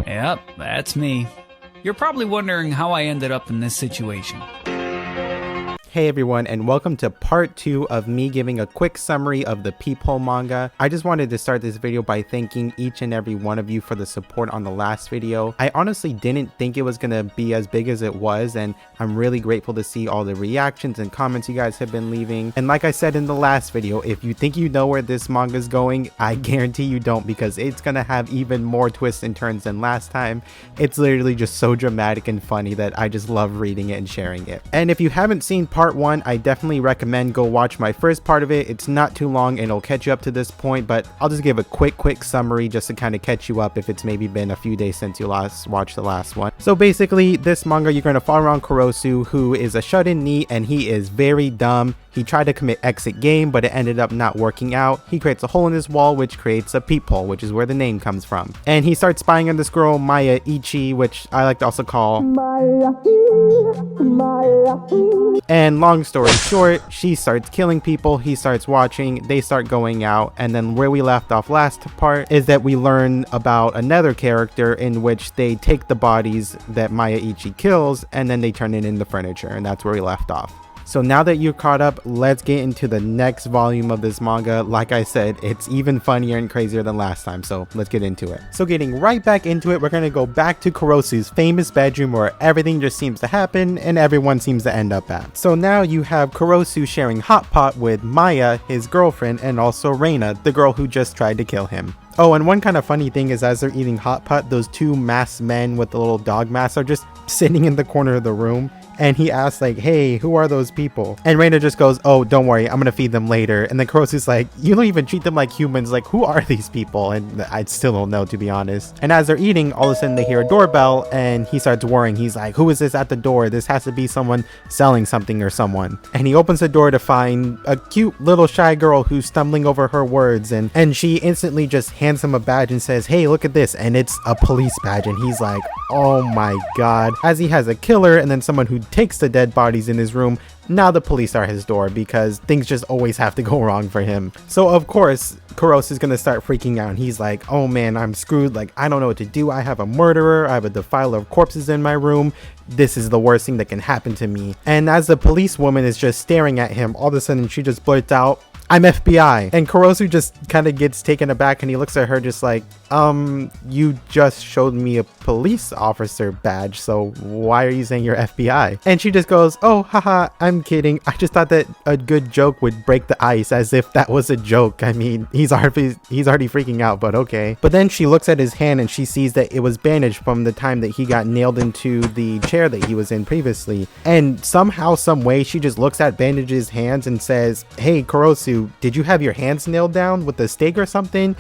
Yep, that's me. You're probably wondering how I ended up in this situation. Hey everyone, and welcome to part 2 of me giving a quick summary of the Peephole manga. I just wanted to start this video by thanking each and every one of you for the support on the last video. I honestly didn't think it was gonna be as big as it was, and I'm really grateful to see all the reactions and comments you guys have been leaving. And like I said in the last video, if you think you know where this manga is going, I guarantee you don't, because it's gonna have even more twists and turns than last time. It's literally just so dramatic and funny that I just love reading it and sharing it. And if you haven't seen part 1, I definitely recommend go watch my first part of it. It's not too long and it'll catch you up to this point, but I'll just give a quick summary just to kind of catch you up if it's maybe been a few days since you last watched the last one. So basically, this manga, you're going to follow around Kurosu, who is a shut-in NEET, and he is very dumb. He tried to commit exit game, but it ended up not working out. He creates a hole in his wall, which creates a peephole, which is where the name comes from. And he starts spying on this girl, Maya Ichi, which I like to also call Maya. And long story short, she starts killing people, he starts watching, they start going out, and then where we left off last part is that we learn about another character in which they take the bodies that Maya Ichi kills and then they turn it into furniture, and that's where we left off. So now that you're caught up, let's get into the next volume of this manga. Like I said, it's even funnier and crazier than last time, so let's get into it. So getting right back into it, we're going to go back to Kurosu's famous bedroom where everything just seems to happen and everyone seems to end up at. So now you have Kurosu sharing hot pot with Maya, his girlfriend, and also Reina, the girl who just tried to kill him. Oh, and one kind of funny thing is as they're eating hot pot, those two masked men with the little dog masks are just sitting in the corner of the room. And he asks like, hey, who are those people? And Reina just goes, oh, don't worry, I'm gonna feed them later. And then Kurosu's like, you don't even treat them like humans. Like, who are these people? And I still don't know, to be honest. And as they're eating, all of a sudden they hear a doorbell and he starts worrying. He's like, who is this at the door? This has to be someone selling something or someone. And he opens the door to find a cute little shy girl who's stumbling over her words. And she instantly just hands him a badge and says, hey, look at this. And it's a police badge. And he's like, oh my God. As he has a killer and then someone who takes the dead bodies in his room, now the police are at his door because things just always have to go wrong for him. So of course Kurosu is gonna start freaking out. He's like, oh man, I'm screwed. Like, I don't know what to do. I have a murderer, I have a defiler of corpses in my room. This is the worst thing that can happen to me. And as the police woman is just staring at him, all of a sudden she just blurts out, I'm FBI. And Kurosu just kind of gets taken aback and he looks at her just like, you just showed me a police officer badge, so why are you saying you're FBI? And she just goes, oh, haha, I'm kidding. I just thought that a good joke would break the ice, as if that was a joke. I mean, he's already freaking out, but okay. But then she looks at his hand and she sees that it was bandaged from the time that he got nailed into the chair that he was in previously. And somehow, some way, she just looks at Bandage's hands and says, hey, Kurosu, did you have your hands nailed down with a stake or something?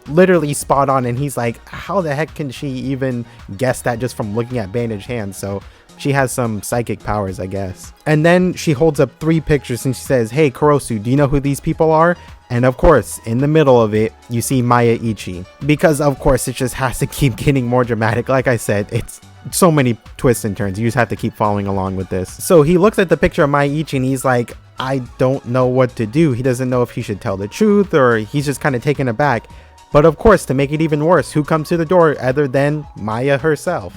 Literally spot on. And he's like, how the heck can she even guess that just from looking at Bandage hands? So she has some psychic powers, I guess. And then she holds up 3 pictures and she says, hey, Kurosu, do you know who these people are? And of course, in the middle of it, you see Maya Ichi. Because of course, it just has to keep getting more dramatic. Like I said, it's so many twists and turns. You just have to keep following along with this. So he looks at the picture of Maya Ichi and he's like, I don't know what to do. He doesn't know if he should tell the truth, or he's just kind of taken aback. But of course, to make it even worse, who comes to the door other than Maya herself?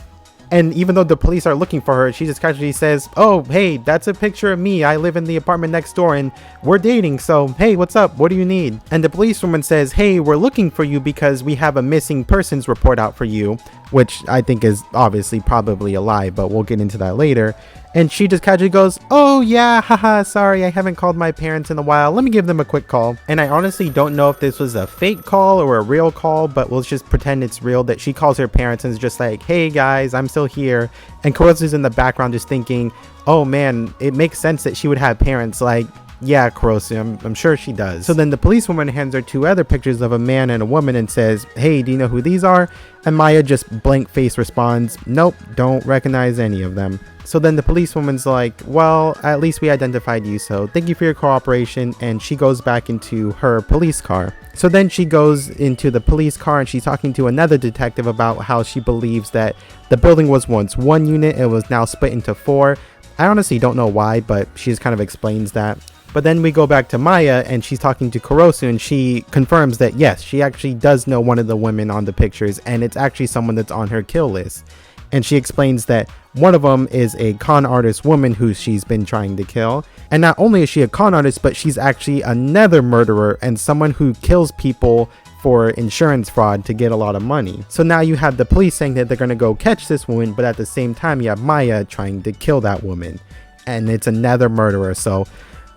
And even though the police are looking for her, she just casually says, oh, hey, that's a picture of me. I live in the apartment next door and we're dating. So, hey, what's up? What do you need? And the policewoman says, hey, we're looking for you because we have a missing persons report out for you, which I think is obviously probably a lie, but we'll get into that later. And she just casually goes, oh yeah, haha, sorry, I haven't called my parents in a while. Let me give them a quick call. And I honestly don't know if this was a fake call or a real call, but we'll just pretend it's real, that she calls her parents and is just like, hey guys, I'm still here. And Kurosu's in the background just thinking, oh man, it makes sense that she would have parents. Like, yeah, Kurosu, I'm sure she does. So then the policewoman hands her 2 other pictures of a man and a woman and says, hey, do you know who these are? And Maya just blank face responds, nope, don't recognize any of them. So then the policewoman's like, well, at least we identified you, so thank you for your cooperation. And she goes back into her police car. So then she goes into the police car and she's talking to another detective about how she believes that the building was once 1 unit, it was now split into 4. I honestly don't know why, but she just kind of explains that. But then we go back to Maya and she's talking to Kurosu and she confirms that yes, she actually does know one of the women on the pictures and it's actually someone that's on her kill list. And she explains that one of them is a con artist woman who she's been trying to kill. And not only is she a con artist, but she's actually another murderer and someone who kills people for insurance fraud to get a lot of money. So now you have the police saying that they're going to go catch this woman, but at the same time you have Maya trying to kill that woman. And it's another murderer. So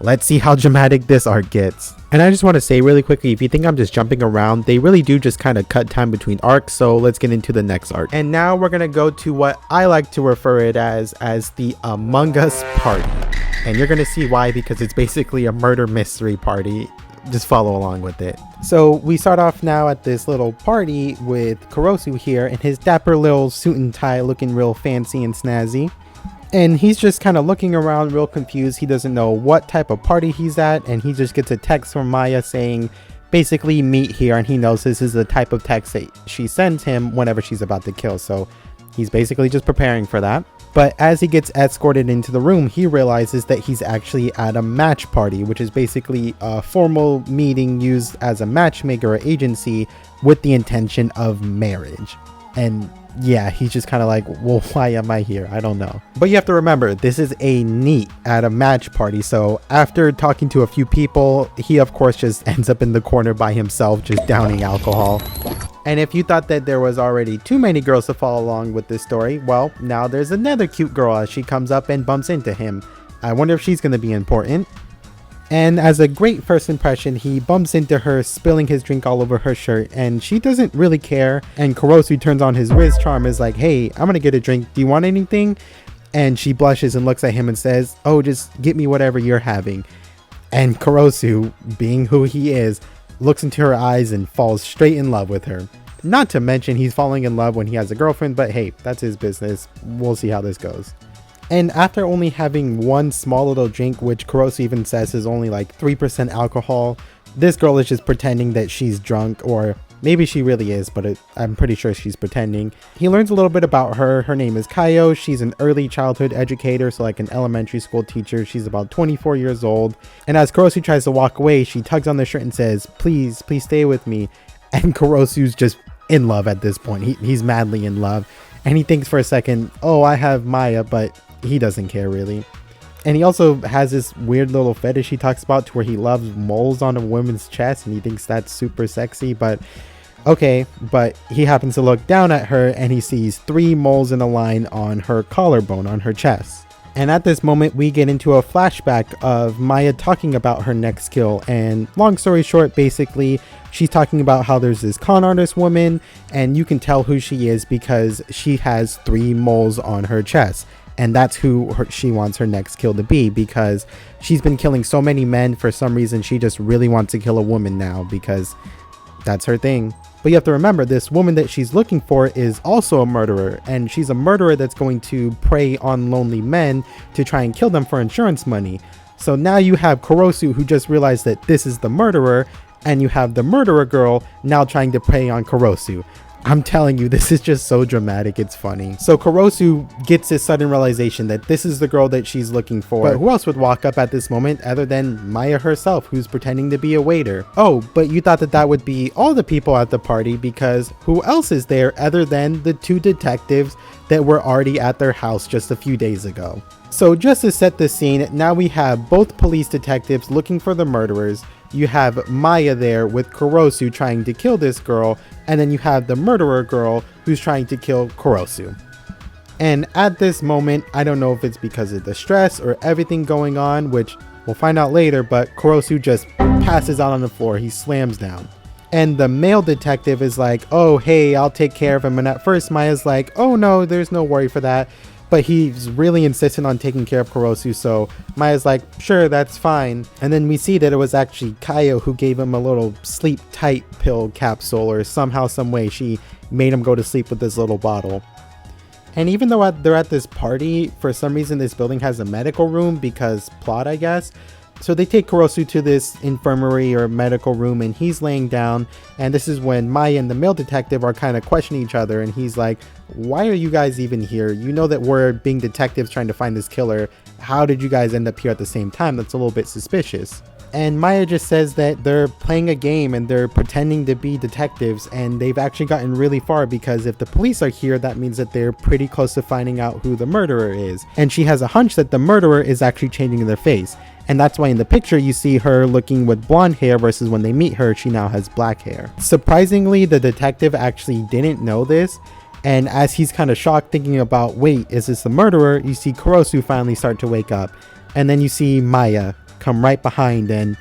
let's see how dramatic this arc gets. And I just want to say really quickly, if you think I'm just jumping around, they really do just kind of cut time between arcs. So let's get into the next arc. And now we're going to go to what I like to refer it as the Among Us party. And you're going to see why, because it's basically a murder mystery party. Just follow along with it. So we start off now at this little party with Kurosu here in his dapper little suit and tie, looking real fancy and snazzy. And he's just kind of looking around real confused. He doesn't know what type of party he's at, and he just gets a text from Maya saying basically meet here, and he knows this is the type of text that she sends him whenever she's about to kill. So he's basically just preparing for that. But as he gets escorted into the room, he realizes that he's actually at a match party, which is basically a formal meeting used as a matchmaker or agency with the intention of marriage. And yeah, he's just kind of like, well, why am I here? I don't know. But you have to remember, this is a NEET at a match party. So after talking to a few people, he of course just ends up in the corner by himself, just downing alcohol. And if you thought that there was already too many girls to follow along with this story, well, now there's another cute girl as she comes up and bumps into him. I wonder if she's going to be important. And as a great first impression, he bumps into her, spilling his drink all over her shirt, and she doesn't really care. And Kurosu turns on his wrist charm, is like, hey, I'm gonna get a drink. Do you want anything? And she blushes and looks at him and says, oh, just get me whatever you're having. And Kurosu, being who he is, looks into her eyes and falls straight in love with her. Not to mention he's falling in love when he has a girlfriend, but hey, that's his business. We'll see how this goes. And after only having one small little drink, which Kurosu even says is only like 3% alcohol, this girl is just pretending that she's drunk, or maybe she really is, but I'm pretty sure she's pretending. He learns a little bit about her. Her name is Kayo. She's an early childhood educator, so like an elementary school teacher. She's about 24 years old. And as Kurosu tries to walk away, she tugs on the shirt and says, please stay with me. And Kurosu's just in love at this point. He's madly in love. And he thinks for a second, oh, I have Maya, but he doesn't care really. And he also has this weird little fetish he talks about to where he loves moles on a woman's chest, and he thinks that's super sexy. But okay, but he happens to look down at her and he sees 3 moles in a line on her collarbone, on her chest. And at this moment we get into a flashback of Maya talking about her next kill. And long story short, basically she's talking about how there's this con artist woman, and you can tell who she is because she has 3 moles on her chest. And that's who she wants her next kill to be, because she's been killing so many men. For some reason, she just really wants to kill a woman now because that's her thing. But you have to remember, this woman that she's looking for is also a murderer. And she's a murderer that's going to prey on lonely men to try and kill them for insurance money. So now you have Kurosu, who just realized that this is the murderer. And you have the murderer girl now trying to prey on Kurosu. I'm telling you, this is just so dramatic, it's funny. So Kurosu gets this sudden realization that this is the girl that she's looking for. But who else would walk up at this moment other than Maya herself, who's pretending to be a waiter? Oh, but you thought that that would be all the people at the party, because who else is there other than the 2 detectives that were already at their house just a few days ago? So just to set the scene, now we have both police detectives looking for the murderers. You have Maya there with Kurosu trying to kill this girl, and then you have the murderer girl who's trying to kill Kurosu. And at this moment, I don't know if it's because of the stress or everything going on, which we'll find out later, but Kurosu just passes out on the floor. He slams down. And the male detective is like, oh, hey, I'll take care of him. And at first Maya's like, oh no, there's no worry for that. But he's really insistent on taking care of Kurosu, so Maya's like, sure, that's fine. And then we see that it was actually Kayo who gave him a little sleep tight pill capsule, or somehow, some way she made him go to sleep with this little bottle. And even though they're at this party, for some reason this building has a medical room, because plot, I guess. So they take Kurosu to this infirmary or medical room, and he's laying down, and this is when Maya and the male detective are kind of questioning each other, and he's like, why are you guys even here? You know that we're being detectives trying to find this killer. How did you guys end up here at the same time? That's a little bit suspicious. And Maya just says that they're playing a game and they're pretending to be detectives, and they've actually gotten really far because if the police are here, that means that they're pretty close to finding out who the murderer is. And she has a hunch that the murderer is actually changing their face. And that's why in the picture you see her looking with blonde hair versus when they meet her, she now has black hair. Surprisingly, the detective actually didn't know this. And as he's kind of shocked thinking about, wait, is this the murderer? You see Kurosu finally start to wake up. And then you see Maya come right behind and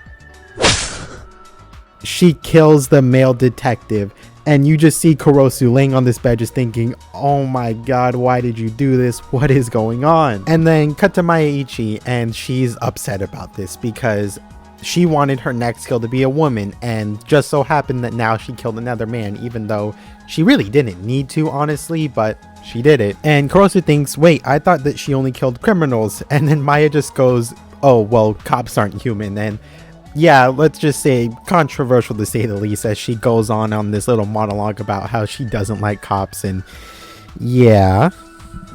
she kills the male detective. And you just see Kurosu laying on this bed just thinking, oh my god, why did you do this? What is going on? And then cut to Maiichi, and she's upset about this because she wanted her next kill to be a woman, and just so happened that now she killed another man, even though she really didn't need to, honestly, but she did it. And Kurosu thinks, wait, I thought that she only killed criminals. And then Maya just goes, oh, well, cops aren't human. And yeah, let's just say controversial to say the least, as she goes on this little monologue about how she doesn't like cops. And yeah,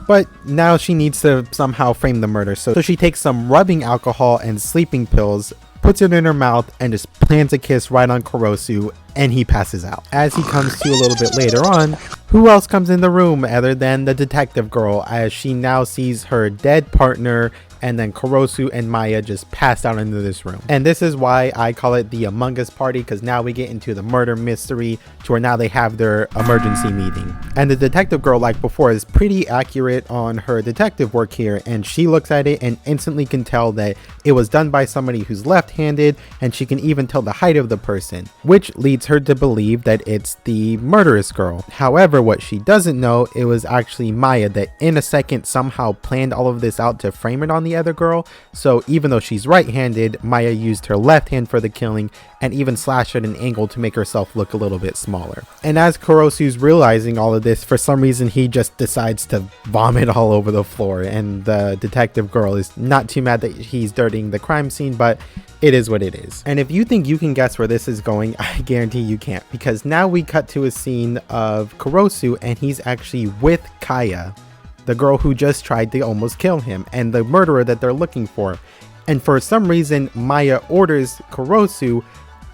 but now she needs to somehow frame the murder. So she takes some rubbing alcohol and sleeping pills, puts it in her mouth, and just plants a kiss right on Kurosu, and he passes out. As he comes to a little bit later on, who else comes in the room other than the detective girl, as she now sees her dead partner, and then Kurosu and Maya just passed out into this room. And this is why I call it the Among Us party, because now we get into the murder mystery to where now they have their emergency meeting. And the detective girl, like before, is pretty accurate on her detective work here, and she looks at it and instantly can tell that it was done by somebody who's left-handed, and she can even tell the height of the person, which leads her to believe that it's the murderous girl. However, what she doesn't know, it was actually Maya that in a second somehow planned all of this out to frame it on the other girl. So even though she's right-handed, Maya used her left hand for the killing and even slashed at an angle to make herself look a little bit smaller. And as Kurosu's realizing all of this, for some reason he just decides to vomit all over the floor, and the detective girl is not too mad that he's dirtying the crime scene, but it is what it is. And if you think you can guess where this is going, I guarantee you can't, because now we cut to a scene of Kurosu and he's actually with Kaya, the girl who just tried to almost kill him and the murderer that they're looking for. And for some reason, Maya orders Kurosu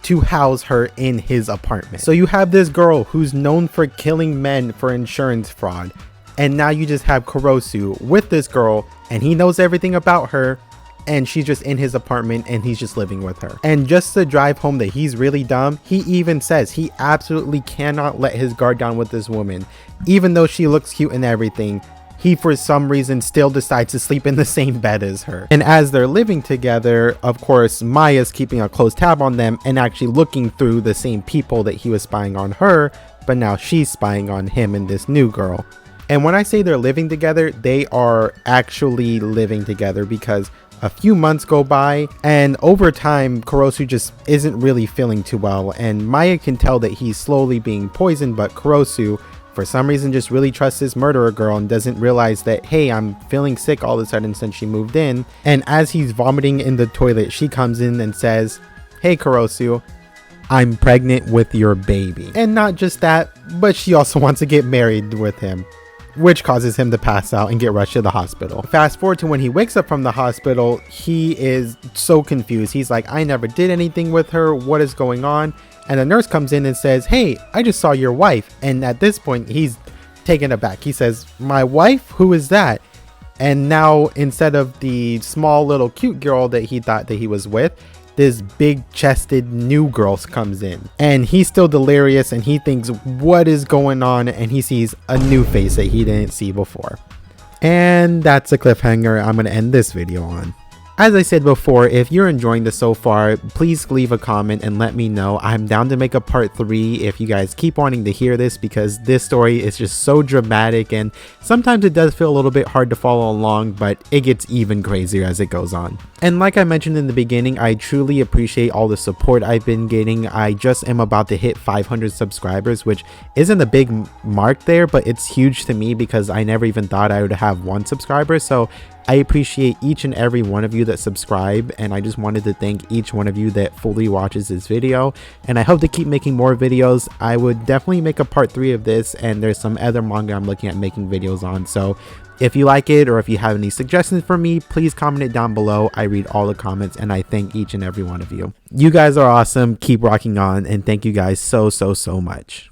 to house her in his apartment. So you have this girl who's known for killing men for insurance fraud, and now you just have Kurosu with this girl, and he knows everything about her, and she's just in his apartment and he's just living with her. And just to drive home that he's really dumb, he even says he absolutely cannot let his guard down with this woman. Even though she looks cute and everything, he for some reason still decides to sleep in the same bed as her. And as they're living together, of course, Maya's keeping a close tab on them and actually looking through the same people that he was spying on her, but now she's spying on him and this new girl. And when I say they're living together, they are actually living together, because a few months go by, and over time Kurosu just isn't really feeling too well, and Maya can tell that he's slowly being poisoned, but Kurosu for some reason just really trusts this murderer girl and doesn't realize that, hey, I'm feeling sick all of a sudden since she moved in. And as he's vomiting in the toilet, she comes in and says, hey Kurosu, I'm pregnant with your baby. And not just that, but she also wants to get married with him, which causes him to pass out and get rushed to the hospital. Fast forward to when he wakes up from the hospital, he is so confused. He's like, I never did anything with her, what is going on? And the nurse comes in and says, hey, I just saw your wife. And at this point, he's taken aback. He says, my wife? Who is that? And now, instead of the small little cute girl that he thought that he was with, this big chested new girl comes in. And he's still delirious and he thinks, what is going on? And he sees a new face that he didn't see before. And that's a cliffhanger I'm going to end this video on. As I said before, if you're enjoying this so far, please leave a comment and let me know. I'm down to make a part 3 if you guys keep wanting to hear this, because this story is just so dramatic and sometimes it does feel a little bit hard to follow along, but it gets even crazier as it goes on. And like I mentioned in the beginning, I truly appreciate all the support I've been getting. I just am about to hit 500 subscribers, which isn't a big mark there, but it's huge to me because I never even thought I would have 1 subscriber. So I appreciate each and every one of you that subscribe, and I just wanted to thank each one of you that fully watches this video, and I hope to keep making more videos. I would definitely make a part 3 of this, and there's some other manga I'm looking at making videos on, so if you like it or if you have any suggestions for me, please comment it down below. I read all the comments and I thank each and every one of you. You guys are awesome. Keep rocking on, and thank you guys so much.